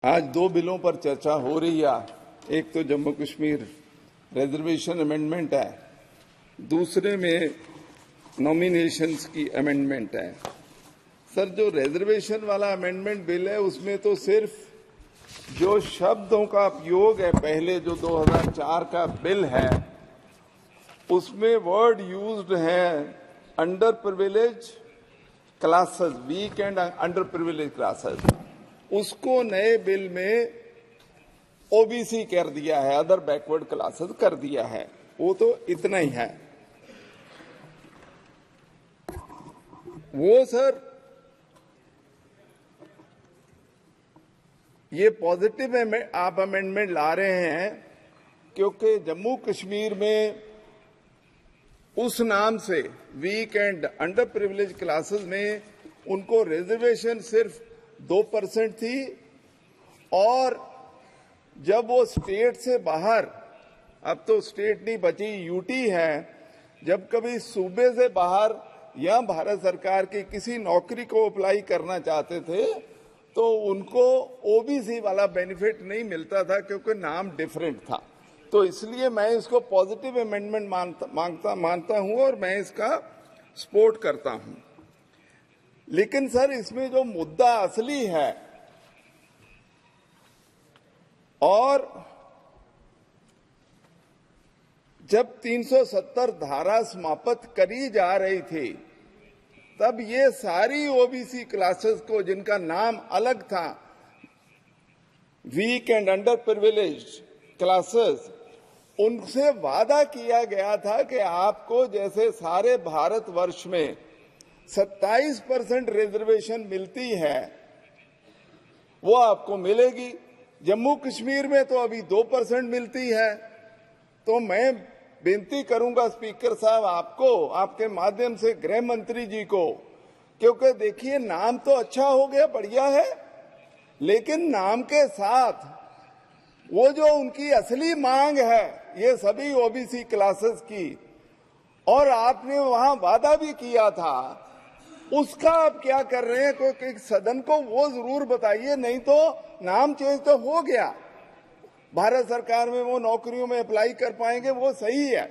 आज दो बिलों पर चर्चा हो रही है। एक तो जम्मू कश्मीर रिजर्वेशन अमेंडमेंट है, दूसरे में नॉमिनेशंस की अमेंडमेंट है। सर, जो रिजर्वेशन वाला अमेंडमेंट बिल है उसमें तो सिर्फ जो शब्दों का उपयोग है, पहले जो 2004 का बिल है उसमें वर्ड यूज्ड है under privilege classes, weak and under privilege classes, उसको नए बिल में ओबीसी कर दिया है, अदर बैकवर्ड क्लासेस कर दिया है। वो तो इतना ही है। वो सर ये पॉजिटिव आप अमेंडमेंट ला रहे हैं क्योंकि जम्मू कश्मीर में उस नाम से weak and under privilege classes में उनको रिजर्वेशन सिर्फ 2% थी, और जब वो स्टेट से बाहर, अब तो स्टेट नहीं बची, यूटी है, जब कभी सूबे से बाहर या भारत सरकार की किसी नौकरी को अप्लाई करना चाहते थे तो उनको ओबीसी वाला बेनिफिट नहीं मिलता था क्योंकि नाम डिफरेंट था। तो इसलिए मैं इसको पॉजिटिव अमेंडमेंट मानता हूं और मैं इसका सपोर्ट करता हूं। लेकिन सर, इसमें जो मुद्दा असली है, और जब 370 धारा समाप्त करी जा रही थी तब ये सारी ओबीसी क्लासेस को, जिनका नाम अलग था weak and under privileged classes, उनसे वादा किया गया था कि आपको जैसे सारे भारतवर्ष में 27% रिजर्वेशन मिलती है वो आपको मिलेगी। जम्मू कश्मीर में तो अभी 2% मिलती है। तो मैं विनती करूंगा स्पीकर साहब आपको, आपके माध्यम से गृह मंत्री जी को, क्योंकि देखिए नाम तो अच्छा हो गया, बढ़िया है, लेकिन नाम के साथ वो जो उनकी असली मांग है ये सभी ओबीसी क्लासेस की, और आपने वहां वादा भी किया था, उसका आप क्या कर रहे हैं? कोई सदन को वो जरूर बताइए, नहीं तो नाम चेंज तो हो गया, भारत सरकार में वो नौकरियों में अप्लाई कर पाएंगे, वो सही है,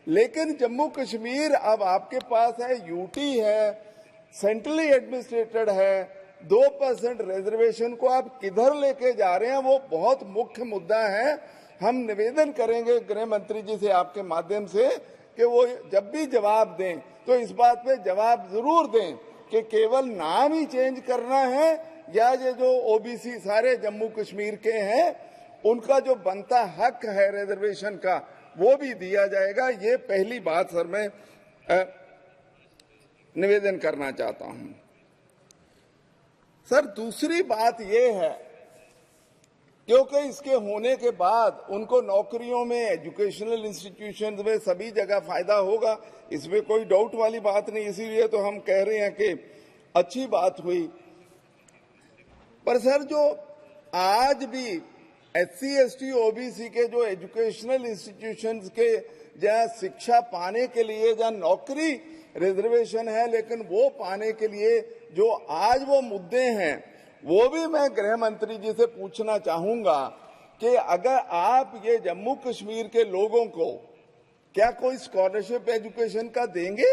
लेकिन जम्मू कश्मीर अब आपके पास है, यूटी है, सेंट्रली एडमिनिस्ट्रेटेड है, 2% रिजर्वेशन को आप किधर लेके जा रहे हैं, वो बहुत मुख्य मुद्दा है। हम निवेदन करेंगे गृह मंत्री जी से आपके माध्यम से कि वो जब भी जवाब दें तो इस बात पे जवाब जरूर दें कि केवल नाम ही चेंज करना है या ये जो ओबीसी सारे जम्मू कश्मीर के हैं उनका जो बनता हक है रिजर्वेशन का वो भी दिया जाएगा। ये पहली बात सर मैं निवेदन करना चाहता हूं। सर, दूसरी बात ये है, क्योंकि इसके होने के बाद उनको नौकरियों में, एजुकेशनल इंस्टीट्यूशंस में सभी जगह फायदा होगा, इसमें कोई डाउट वाली बात नहीं, इसीलिए तो हम कह रहे हैं कि अच्छी बात हुई। पर सर, जो आज भी एससी एसटी ओबीसी के जो एजुकेशनल इंस्टीट्यूशंस के जहां शिक्षा पाने के लिए जहां नौकरी रिजर्वेशन है, लेकिन वो पाने के लिए जो आज वो मुद्दे हैं वो भी मैं गृह मंत्री जी से पूछना चाहूंगा कि अगर आप ये जम्मू कश्मीर के लोगों को क्या कोई स्कॉलरशिप एजुकेशन का देंगे?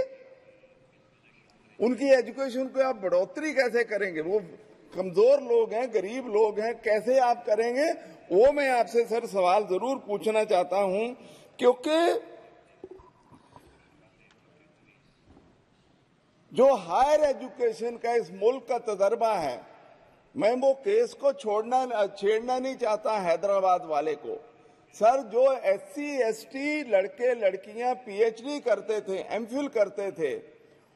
उनकी एजुकेशन को आप बढ़ोतरी कैसे करेंगे? वो कमजोर लोग हैं, गरीब लोग हैं, कैसे आप करेंगे? वो मैं आपसे सर सवाल जरूर पूछना चाहता हूं, क्योंकि जो हायर एजुकेशन का इस मुल्क का तजर्बा है, मैं वो केस को छेड़ना नहीं चाहता हैदराबाद वाले को। सर, जो एससी एसटी लड़के लड़कियां पीएचडी करते थे, एमफिल करते थे,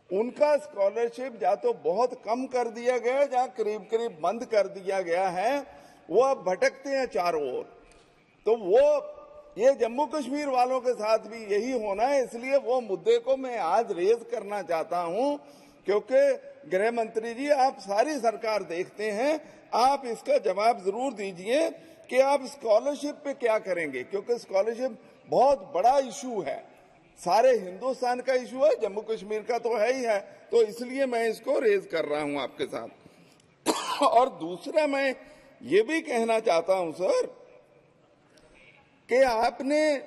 उनका स्कॉलरशिप या तो बहुत कम कर दिया गया है या करीब करीब बंद कर दिया गया है, वो अब भटकते हैं चारों ओर। तो वो ये जम्मू कश्मीर वालों के साथ भी यही होना है, इसलिए वो मुद्दे को मैं आज रेज करना चाहता हूं, क्योंकि गृह मंत्री जी आप सारी सरकार देखते हैं, आप इसका जवाब जरूर दीजिए कि आप स्कॉलरशिप पे क्या करेंगे, क्योंकि स्कॉलरशिप बहुत बड़ा इशू है, सारे हिंदुस्तान का इशू है, जम्मू कश्मीर का तो है ही है, तो इसलिए मैं इसको रेज कर रहा हूं आपके साथ। और दूसरा मैं ये भी कहना चाहता हूं सर कि आपने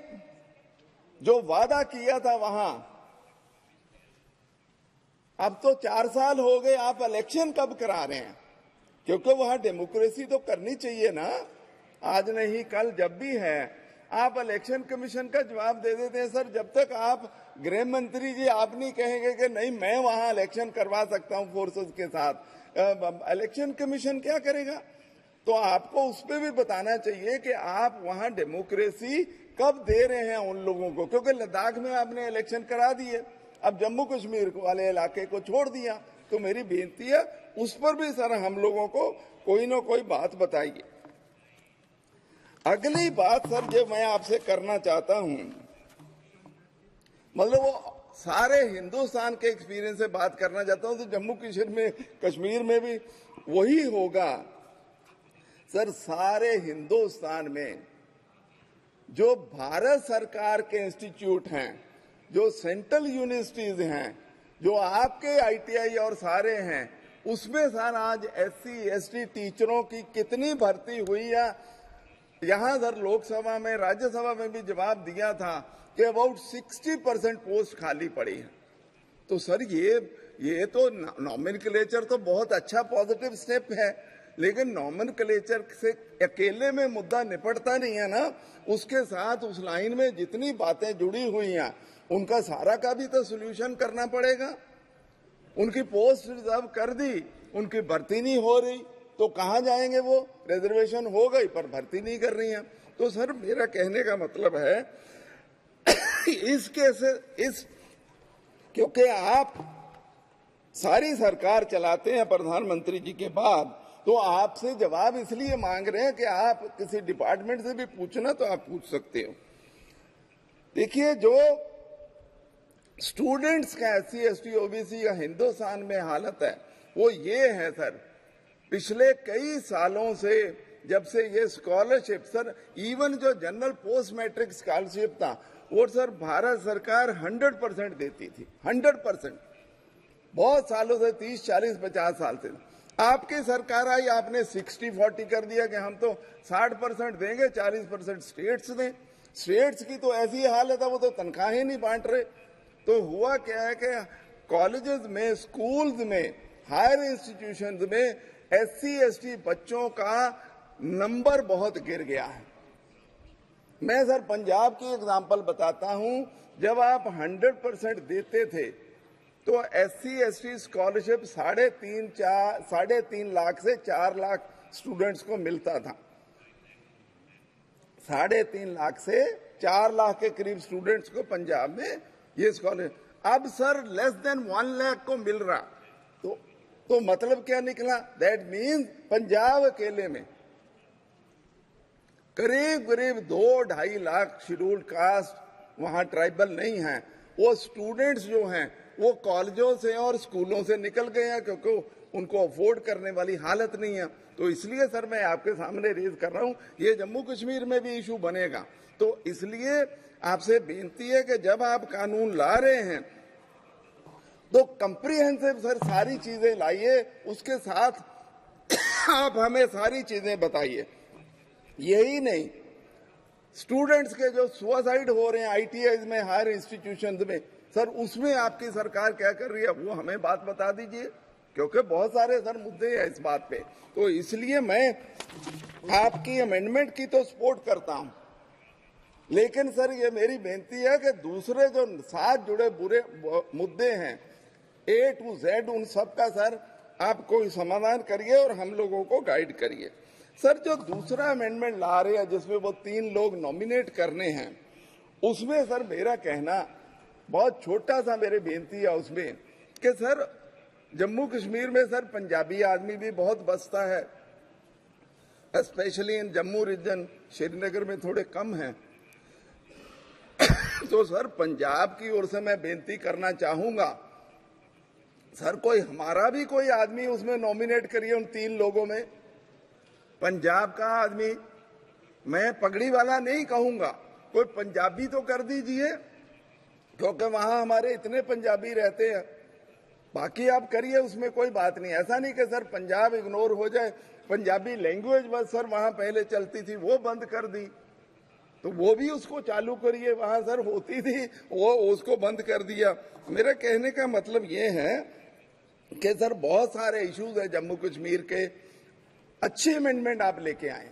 जो वादा किया था वहां, अब तो 4 साल हो गए, आप इलेक्शन कब करा रहे हैं? क्योंकि वहां डेमोक्रेसी तो करनी चाहिए ना, आज नहीं कल जब भी है। आप इलेक्शन कमीशन का जवाब दे देते हैं सर, जब तक आप गृह मंत्री जी आप नहीं कहेंगे कि नहीं मैं वहां इलेक्शन करवा सकता हूं फोर्सेस के साथ, इलेक्शन कमीशन क्या करेगा? तो आपको उस पर भी बताना चाहिए कि आप वहां डेमोक्रेसी कब दे रहे हैं उन लोगों को, क्योंकि लद्दाख में आपने इलेक्शन करा दिए, अब जम्मू कश्मीर वाले इलाके को छोड़ दिया। तो मेरी बेनती है उस पर भी सर हम लोगों को कोई ना कोई बात बताइए। अगली बात सर जो मैं आपसे करना चाहता हूं, मतलब वो सारे हिंदुस्तान के एक्सपीरियंस से बात करना चाहता हूं, तो जम्मू कश्मीर में भी वही होगा सर। सारे हिंदुस्तान में जो भारत सरकार के इंस्टीट्यूट हैं, जो सेंट्रल यूनिवर्सिटीज हैं, जो आपके आईटीआई और सारे हैं, उसमें सर आज एससी एसटी टीचरों की कितनी भर्ती हुई है? यहां सर लोकसभा में राज्यसभा में भी जवाब दिया था कि अबाउट 60% पोस्ट खाली पड़ी है। तो सर ये तो नॉमेनक्लेचर तो बहुत अच्छा पॉजिटिव स्टेप है, लेकिन नॉमेनक्लेचर से अकेले में मुद्दा निपटता नहीं है ना, उसके साथ उस लाइन में जितनी बातें जुड़ी हुई हैं उनका सारा का भी तो सोल्यूशन करना पड़ेगा। उनकी पोस्ट रिजर्व कर दी, उनकी भर्ती नहीं हो रही, तो कहां जाएंगे वो? रिजर्वेशन हो गई पर भर्ती नहीं कर रही है। तो सर मेरा कहने का मतलब है क्योंकि आप सारी सरकार चलाते हैं प्रधानमंत्री जी के बाद, तो आपसे जवाब इसलिए मांग रहे हैं कि आप किसी डिपार्टमेंट से भी पूछना तो आप पूछ सकते हो। देखिए, जो स्टूडेंट्स का एससी एसटी ओबीसी का हिंदुस्तान में हालत है वो ये है सर, पिछले कई सालों से जब से ये स्कॉलरशिप सर, इवन जो जनरल पोस्ट मैट्रिक स्कॉलरशिप था वो सर भारत सरकार 100% देती थी, 100%, बहुत सालों से, 30 40 50 साल से। आपकी सरकार आई, आपने 60-40 कर दिया कि हम तो 60% देंगे, 40% स्टेट्स दें। स्टेट्स की तो ऐसी हालत है, वो तो तनख्वाहें नहीं बांट रहे। तो हुआ क्या है कि कॉलेजेस में, स्कूल्स में, हायर इंस्टीट्यूशंस में एससी एसटी बच्चों का नंबर बहुत गिर गया है। मैं सर पंजाब की एग्जांपल बताता हूं, जब आप 100% देते थे तो एससी एसटी स्कॉलरशिप 3.5 लाख से 4 लाख स्टूडेंट्स को मिलता था। 3.5 लाख से 4 लाख के करीब स्टूडेंट्स को पंजाब में ये स्कॉलरशिप, अब सर लेस देन 1 लाख को मिल रहा। तो मतलब क्या निकला? दैट मीन्स पंजाब अकेले में करीब 2-2.5 लाख शेड्यूल्ड कास्ट वहां ट्राइबल नहीं है। वो स्टूडेंट्स जो हैं वो कॉलेजों से और स्कूलों से निकल गए हैं, क्योंकि उनको अफोर्ड करने वाली हालत नहीं है। तो इसलिए सर मैं आपके सामने रेज कर रहा हूं, ये जम्मू कश्मीर में भी इशू बनेगा। तो इसलिए आपसे बेनती है कि जब आप कानून ला रहे हैं तो कंप्रीहेंसिव सर सारी चीजें लाइए, उसके साथ आप हमें सारी चीजें बताइए। यही नहीं, स्टूडेंट्स के जो सुसाइड हो रहे हैं आईटीआई में, हायर इंस्टीट्यूशंस में, सर उसमें आपकी सरकार क्या कर रही है वो हमें बात बता दीजिए, क्योंकि बहुत सारे सर मुद्दे हैं इस बात पे। तो इसलिए मैं आपकी अमेंडमेंट की तो सपोर्ट करता हूं, लेकिन सर ये मेरी बेनती है कि दूसरे जो साथ जुड़े बुरे मुद्दे हैं A to Z, उन सब का सर आप कोई समाधान करिए और हम लोगों को गाइड करिए। सर जो दूसरा अमेंडमेंट ला रहे हैं जिसमें वो 3 लोग नॉमिनेट करने हैं, उसमें सर मेरा कहना बहुत छोटा सा, मेरी बेनती है उसमें कि सर जम्मू कश्मीर में सर पंजाबी आदमी भी बहुत बसता है, specially in Jammu region, Srinagar में थोड़े कम हैं। तो सर पंजाब की ओर से मैं बेनती करना चाहूंगा, सर कोई हमारा भी कोई आदमी उसमें नॉमिनेट करिए उन 3 लोगों में, पंजाब का आदमी। मैं पगड़ी वाला नहीं कहूंगा, कोई पंजाबी तो कर दीजिए, क्योंकि वहां हमारे इतने पंजाबी रहते हैं। बाकी आप करिए, उसमें कोई बात नहीं। ऐसा नहीं कि सर पंजाब इग्नोर हो जाए, पंजाबी लैंग्वेज बस सर वहां पहले चलती थी वो बंद कर दी, तो वो भी उसको चालू करिए, वहां सर होती थी वो उसको बंद कर दिया। मेरा कहने का मतलब ये है कि सर बहुत सारे इश्यूज है जम्मू कश्मीर के, अच्छी अमेंडमेंट आप लेके आए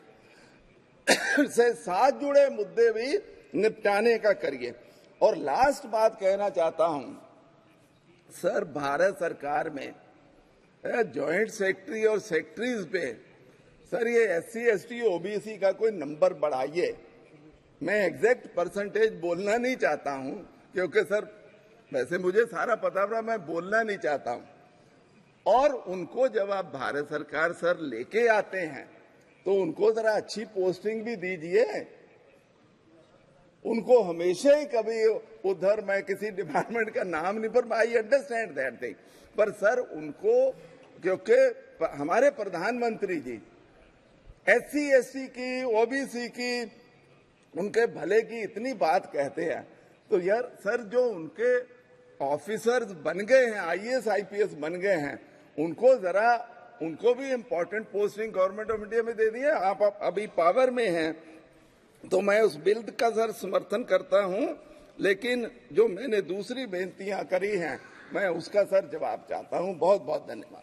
से साथ जुड़े मुद्दे भी निपटाने का करिए। और लास्ट बात कहना चाहता हूं सर, भारत सरकार में जॉइंट सेक्रेटरी और सेक्रेटरीज पे सर ये SC ST OBC का कोई नंबर बढ़ाइए। मैं एग्जैक्ट परसेंटेज बोलना नहीं चाहता हूं क्योंकि सर वैसे मुझे सारा पता था, मैं बोलना नहीं चाहता हूं। और उनको जब आप भारत सरकार सर लेके आते हैं तो उनको जरा अच्छी पोस्टिंग भी दीजिए। उनको हमेशा ही कभी उधर, मैं किसी डिपार्टमेंट का नाम नहीं, पर आई अंडरस्टैंड दैट थिंग, पर सर उनको, क्योंकि हमारे प्रधानमंत्री जी SC ST की OBC की उनके भले की इतनी बात कहते हैं, तो यार सर जो उनके ऑफिसर्स बन गए हैं, IAS IPS बन गए हैं, उनको भी important posting government of India में दे दिए। आप अभी पावर में हैं तो मैं उस बिल का सर समर्थन करता हूं, लेकिन जो मैंने दूसरी बेनतियां करी हैं मैं उसका सर जवाब चाहता हूं। बहुत बहुत धन्यवाद।